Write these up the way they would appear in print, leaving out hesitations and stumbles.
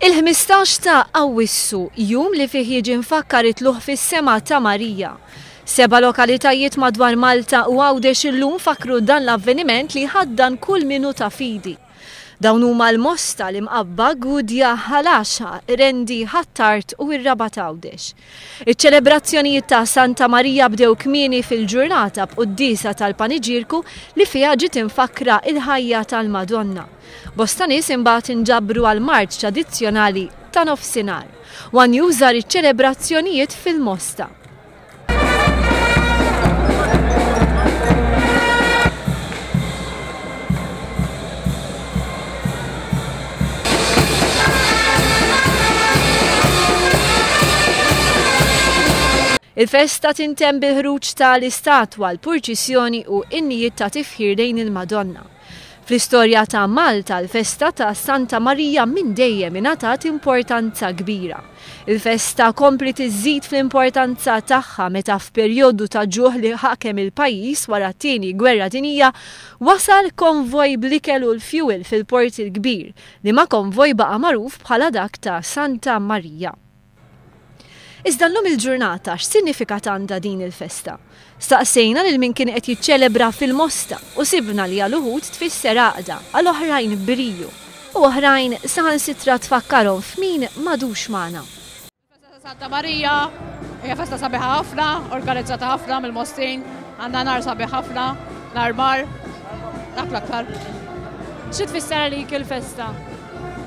Il-15 ta' Awwissu, jum li fih jiġi nfakkar it-tluħ fis-sema ta' Marija. 7 lokalitajiet madwar Malta u Għawdex illum fakru dan l-avveniment li ħaddan kull minuta fidi. Dawn huma l-Mosta li mqabba Gudja ħalaxa, Rendi ħattart u r-raba ta' Għawdex. Iċċelebrazzjonijiet ta' Santa Marija bdew kmieni fil-ġurnata b'qudiesa tal-paniġirku li fiha ġiet infakra il-ħajja tal-Madonna. Bosta nies imbagħad inġabru għal marċ tradizzjonali ta' nofsinhar u jużar iċċelebrazzjonijiet fil-Mosta. Il-festa tintemm bil-ħruġ tal-istatwa, l-purċissjoni u n-nijiet ta' tifħir lejn il-Madonna. Fl-istorja ta' Malta, l-festa ta' Santa Marija minn dejjem ingħatat importanza kbira. Il-festa kompli tiżżid fl-importanza tagħha meta f'perjodu ta' ġuħ li ħakem il-pajjiż wara t-tieni gwerra dinjija wasal konvoj bl-ikel u l-fjuwil fil-port il-kbir li ma' konvoj baqa' magħruf bħala dak ta' Santa Marija. Iżda llum il-ġurnata x'sinifikat għandha din il-festa? Staqsejna lil min kien qed jiċċelebra fil-Mosta u sibna li għal uħud tfisser għaqda, għal oħrajn briju u oħrajn saħansitra tfakkarhom f'min m'għadux magħna. Il-festa ta' Santa Marija hija festa sabiħa ħafna, organizzata ħafna mill-Mostin, għandha nar sabiħ ħafna, nar mar, dak l-aktar. Xi tfisser għalik il-festa?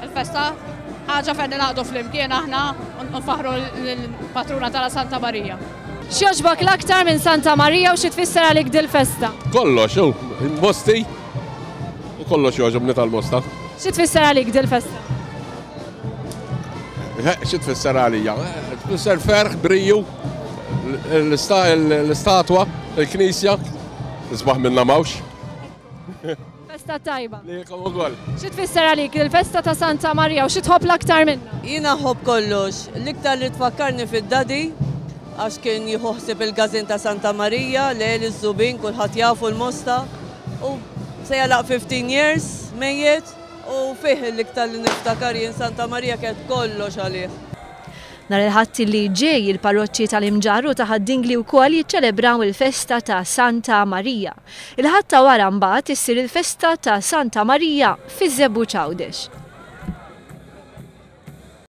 Il-festa ħaġa fejn nilaqgħdu flimkien aħna nfaħru l-patruna tal-Santa Marija. X'jogħġbok l-aktar minn Santa Marija u xi tfisser għalik dil-festa? Kollox, il-Mosti u kollox jogħġobni tal-Mosta. Xi tfisser għalik dil-festa? Xi tfisser għalija? Tfisser ferħ, briju, l-istatwa, il-knisja, nisbaħ minna mawx. Festa tajba. Likom ukoll. Xi tfisser għalik il-festa ta' Santa Marija u xi tħobb l-aktar minnha? Jiena ħobb kollox. L-iktar li tfakkarni fid-dadi għax kien jħoħsib il-gazin ta' Santa Marija, lejl iż-żubin, kulħadd jafu l-Mosta u se jalaq 15 years mejjed u fih l-iktar li niftakar jien Santa Marija kienet kollox għalih. Nhar il-Ħadd li ġej il-parroċċi tal-Imġarru ta' Ħaddingli wkoll jiċċelebraw il-festa ta' Santa Marija. Il-ħadd ta' wara mbagħad issir il-festa ta' Santa Marija fiż-Żebbuġ Għawdex.